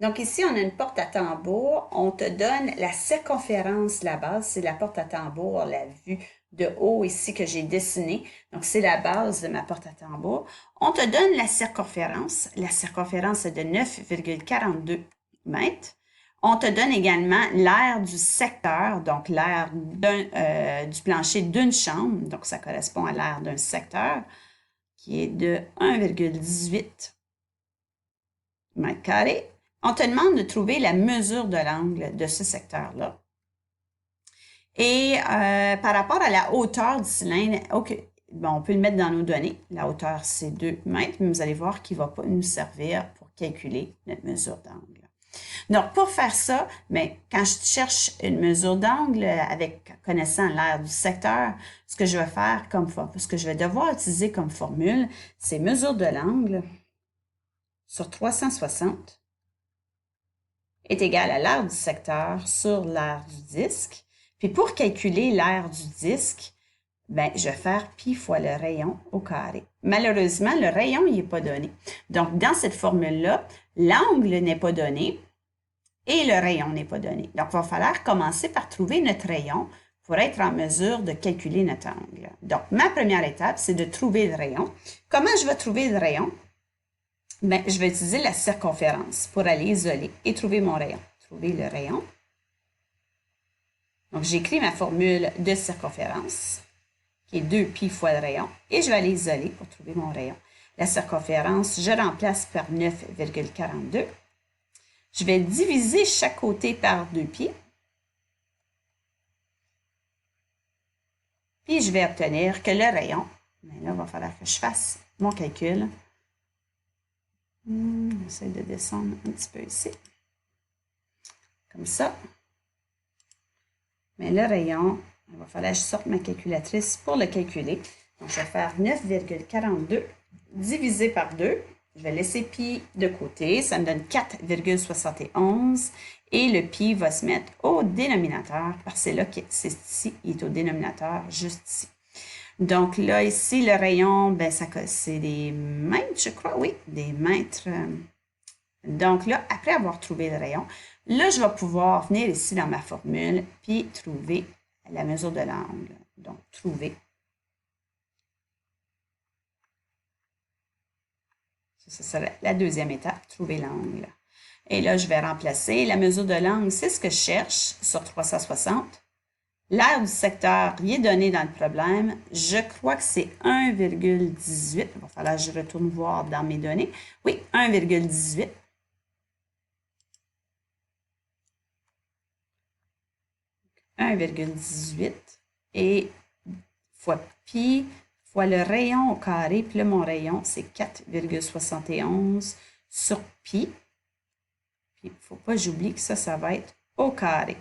Donc ici, on a une porte à tambour. On te donne la circonférence, la base, c'est la porte à tambour, la vue de haut ici que j'ai dessinée. Donc c'est la base de ma porte à tambour. On te donne la circonférence. La circonférence est de 9,42 mètres. On te donne également l'aire du secteur, donc l'aire du plancher d'une chambre. Donc ça correspond à l'aire d'un secteur qui est de 1,18 mètres carrés. On te demande de trouver la mesure de l'angle de ce secteur-là. Et par rapport à la hauteur du cylindre, okay, bon, on peut le mettre dans nos données. La hauteur, c'est 2 mètres, mais vous allez voir qu'il ne va pas nous servir pour calculer notre mesure d'angle. Donc, pour faire ça, mais quand je cherche une mesure d'angle avec connaissant l'aire du secteur, ce que je vais faire ce que je vais devoir utiliser comme formule, c'est mesure de l'angle sur 360 est égal à l'aire du secteur sur l'aire du disque. Puis pour calculer l'aire du disque, ben, je vais faire pi fois le rayon au carré. Malheureusement, le rayon, il n'est pas donné. Donc, dans cette formule-là, l'angle n'est pas donné et le rayon n'est pas donné. Donc, il va falloir commencer par trouver notre rayon pour être en mesure de calculer notre angle. Donc, ma première étape, c'est de trouver le rayon. Comment je vais trouver le rayon? Bien, je vais utiliser la circonférence pour aller isoler et trouver mon rayon. Trouver le rayon. Donc, j'écris ma formule de circonférence, qui est 2pi fois le rayon, et je vais aller isoler pour trouver mon rayon. La circonférence, je remplace par 9,42. Je vais diviser chaque côté par 2pi. Puis, je vais obtenir que le rayon, mais là, il va falloir que je fasse mon calcul. J'essaie de descendre un petit peu ici. Comme ça. Mais le rayon, il va falloir que je sorte ma calculatrice pour le calculer. Donc, je vais faire 9,42 divisé par 2. Je vais laisser pi de côté. Ça me donne 4,71. Et le pi va se mettre au dénominateur parce que c'est là que c'est ici, il est au dénominateur, juste ici. Donc là, ici, le rayon, ben, c'est des mètres, je crois. Oui, des mètres. Donc là, après avoir trouvé le rayon, là, je vais pouvoir venir ici dans ma formule, puis trouver la mesure de l'angle. Donc, trouver. Ça sera la deuxième étape, trouver l'angle. Et là, je vais remplacer la mesure de l'angle, c'est ce que je cherche sur 360. L'aire du secteur, il est donné dans le problème. Je crois que c'est 1,18. Il va falloir que je retourne voir dans mes données. Oui, 1,18. 1,18 et fois pi fois le rayon au carré. Puis là, mon rayon, c'est 4,71 sur pi. Puis, il ne faut pas que j'oublie que ça va être au carré.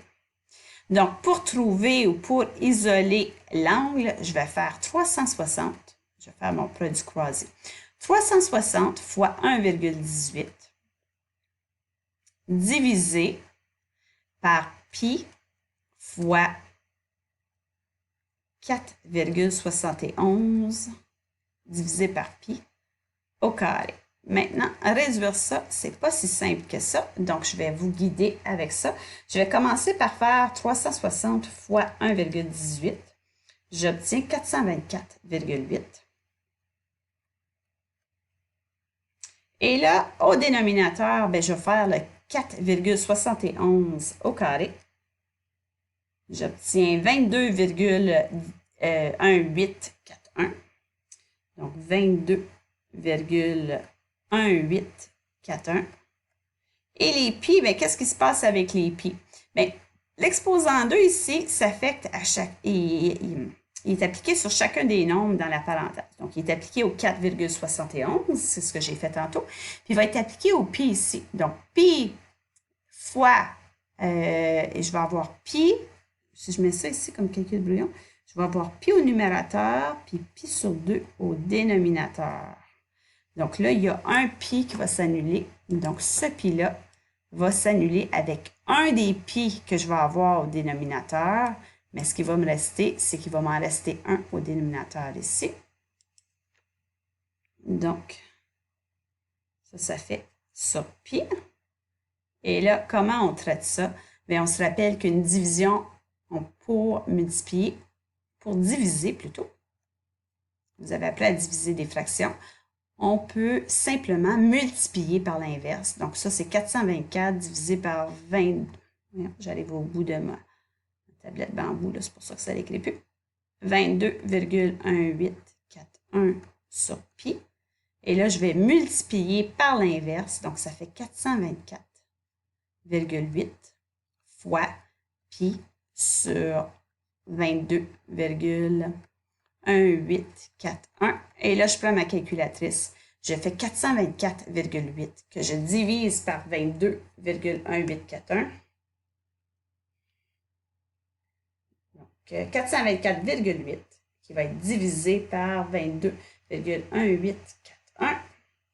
Donc, pour trouver ou pour isoler l'angle, je vais faire 360. Je vais faire mon produit croisé. 360 fois 1,18 divisé par pi fois 4,71 divisé par pi au carré. Maintenant, réduire ça, c'est pas si simple que ça. Donc, je vais vous guider avec ça. Je vais commencer par faire 360 fois 1,18. J'obtiens 424,8. Et là, au dénominateur, ben, je vais faire le 4,71 au carré. J'obtiens 22,1841. Donc, 22,1841. Et les pi, bien, qu'est-ce qui se passe avec les pi? Bien, l'exposant 2 ici s'affecte à chaque... Il est appliqué sur chacun des nombres dans la parenthèse. Donc, il est appliqué au 4,71, c'est ce que j'ai fait tantôt. Puis, il va être appliqué au pi ici. Donc, pi fois, et je vais avoir pi, si je mets ça ici comme calcul brouillon, je vais avoir pi au numérateur, puis pi sur 2 au dénominateur. Donc là, il y a un pi qui va s'annuler. Donc, ce pi-là va s'annuler avec un des pi que je vais avoir au dénominateur. Mais ce qui va me rester, c'est qu'il va m'en rester un au dénominateur ici. Donc, ça fait sur pi. Et là, comment on traite ça? Bien, on se rappelle qu'une division, pour multiplier, pour diviser plutôt, vous avez appris à diviser des fractions, on peut simplement multiplier par l'inverse. Donc ça, c'est 424 divisé par 20. J'arrive au bout de ma tablette bambou, c'est pour ça que ça n'écrit plus. 22,1841 sur pi. Et là, je vais multiplier par l'inverse. Donc, ça fait 424,8 fois pi sur 22,1841. Et là, je prends ma calculatrice. Je fais 424,8 que je divise par 22,1841. Donc, 424,8 qui va être divisé par 22,1841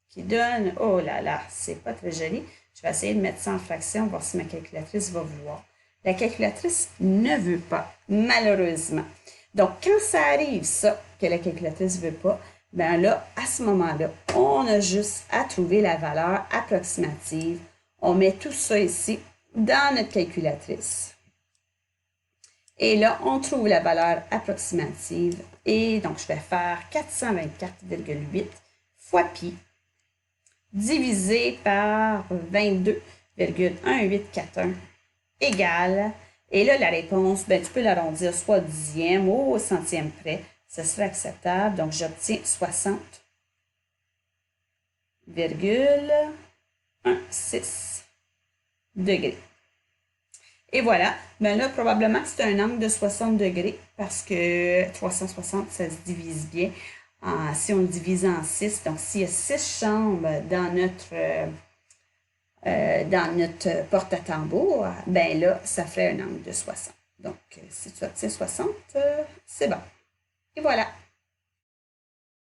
qui donne, oh là là, c'est pas très joli. Je vais essayer de mettre ça en fraction, voir si ma calculatrice va voir. La calculatrice ne veut pas, malheureusement. Donc, quand ça arrive, ça, que la calculatrice ne veut pas, bien là, à ce moment-là, on a juste à trouver la valeur approximative. On met tout ça ici dans notre calculatrice. Et là, on trouve la valeur approximative. Et donc, je vais faire 424,8 fois pi divisé par 22,1841 égale. Et là, la réponse, ben, tu peux l'arrondir soit au dixième ou au centième près. Ce serait acceptable. Donc, j'obtiens 60,16 degrés. Et voilà. Ben là, probablement que c'est un angle de 60 degrés parce que 360, ça se divise bien. Si on le divise en 6, donc s'il y a 6 chambres dans notre porte à tambour, ben là, ça fait un angle de 60. Donc, si tu obtiens 60, c'est bon. Et voilà.